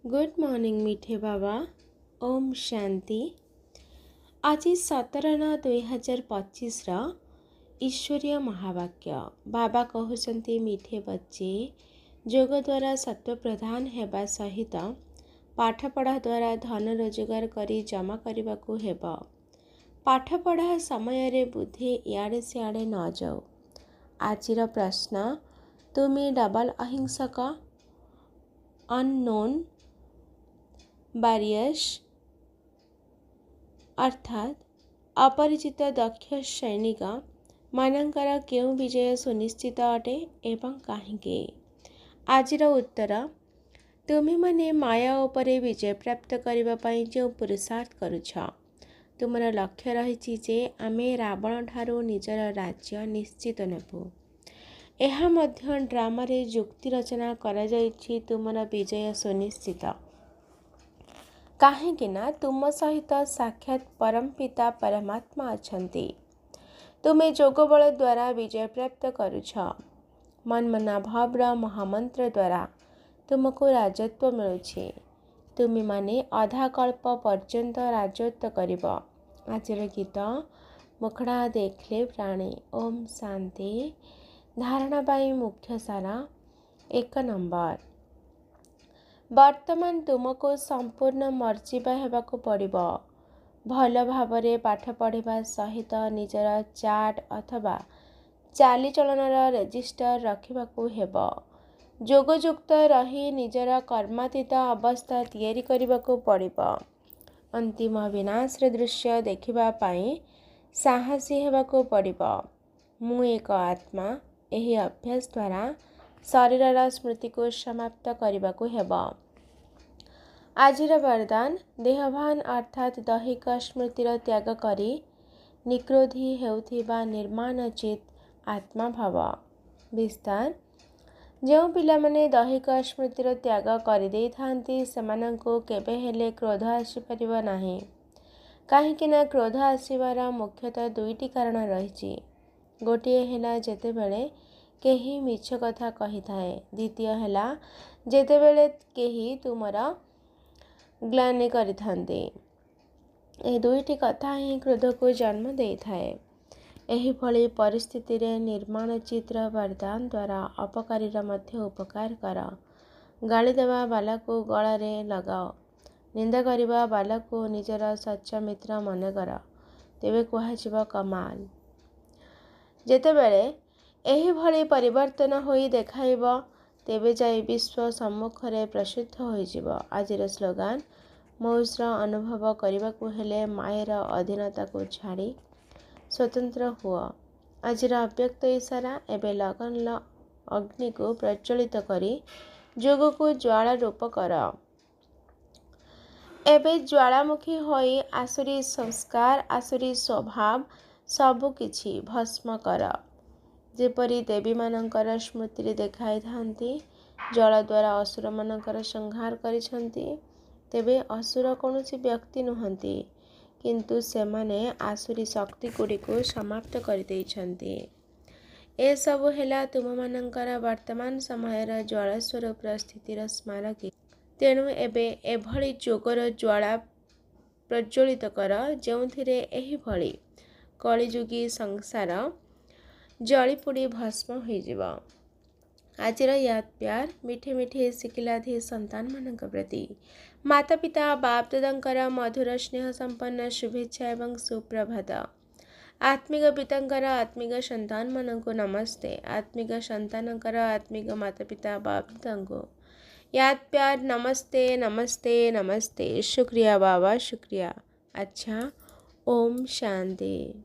Good morning मीठे बाबा। ओम शांति। आज 17/9/2025 ईश्वरीय महावाक्य बाबा कहते मीठे बच्चे जोग द्वारा सत्व प्रधान हेबा सहित पाठपढ़ा द्वारा धन रोजगार करी जमा करने को हेब। पाठपढ़ा समय रे बुद्धि इयाड़े सियाड़े न जाऊ। आजिर प्रश्न, तुम्हें डबल अहिंसक अननोन बैरियर्स अर्थात अपरिचित दक्ष सैनिक मानकर क्यों विजय सुनिश्चित अटे एवं काहिंके। आजिर उत्तर, तुम्हें माने माया उपरे विजय प्राप्त करने जो पुरुषार्थ करुछ, तुमर लक्ष्य रही जे आमे रावण ठारू निजर राज्य निश्चित नेबु। एहा मध्य ड्रामा रे जुक्ति रचना करा जाइछि तुमर विजय सुनिश्चित। काहेकिना तुम सहित साक्षात परमपिता परमात्मा अछंती। तुम्हें जोग बल द्वारा विजय प्राप्त करुछ। मनमना भावर महामंत्र द्वारा तुमको राजत्व मिलुछि। तुम्हें माने अधा कल्प पर्यंत राजत्व करिब। आजिर गीत मुखड़ा देखले प्राणी। ओम शांति। धारणा पाई मुख्य सारा 1 नंबर, वर्तमान तुमको संपूर्ण मर्जीवा हेबाकु पड़िबो। भल भावरे पाठ पढ़िबा सहित निजर चार्ट अथवा चालीचलनर रेजिस्टर रखिबाकु हेबो। जोगयुक्त रही निजर कर्मातीत अवस्था तैयारी करिबाकु पड़िबो। अंतिम विनाश दृश्य देखिबा पाई साहसी हेबाकु पड़िबो। मु एक आत्मा। एही अभ्यास द्वारा शरीरर स्मृति को समाप्त करने हेब। आजिर वरदान, देहभान अर्थात दैहिक स्मृतिर त्याग करी निक्रोधी हेउथिबा निर्माण चित आत्मा भाव। विस्तार, जो पिलामाने दैहिक स्मृतिर त्याग करदे थांती सेमानंको केबे हेले क्रोध आसीपारिब नाही। काहेकिना क्रोध आसीबार मुख्यतः दुईटी कारण रहिछि। गोटिए हेला जेतेबेले केही मिछ कथा कही थाए। द्वितीय हेला जेतेबेले केही तुमर ग्लानि करि थांते। ए दुईटी कथा ही क्रोध को जन्म दे थाए। एही भली परिस्थिति रे निर्माण चित्र वरदान द्वारा अपकारीर मध्य उपकार कर। गाली देवा बाला को गलारे लगाओ। निंदा करिबा बाला को निजर सच्चा मित्र मन कर। तेबे कुहाजिबा कमाल। जेतेबेले एही भली परिवर्तन होई देखाइब तेबे जाई विश्व सम्मुखरे प्रसिद्ध होइजिब। आजिर स्लोगान, मौजर अनुभव करबाकु हेले मायर अधीनता को छाड़ी स्वतंत्र हुआ। आजिर अव्यक्त इशारा, एबे लगन अग्नि को प्रज्वलित करी जोग को ज्वाला रूप कर। एबे ज्वालामुखी होई आसुरी संस्कार आसुरी स्वभाव सबु किछि भस्म कर। जेपरी देवी मानकर स्मृति देखाई थांती जल द्वारा असुर मानकर संहार करिसंती, तेबे असुर कौनसी व्यक्ति नुहंती किंतु सेमाने आसुरी शक्ति गुड़ी को समाप्त कर देइछंती। ए सब हेला तुम मानकर वर्तमान समयर ज्वाला स्वरूप स्थितिर स्मारकी। तेणु एबे एभली जोगर ज्वाला प्रज्वलित कर जोंथिरे एही भली कलिजुगी संसार जली पोड़ी भस्म होइजिब। आजिर याद प्यार, मिठे मिठे शिकिलाधी संतान मानक प्रति माता पिता बाप दादांकर मधुर स्नेह संपन्न शुभेच्छा एवं सुप्रभात। आत्मिक पितांकर आत्मिक संतान मानक नमस्ते। आत्मिक संतानकर आत्मिक माता पिता बाप दादांको याद प्यार नमस्ते नमस्ते नमस्ते। शुक्रिया बाबा शुक्रिया। अच्छा, ओम शांति।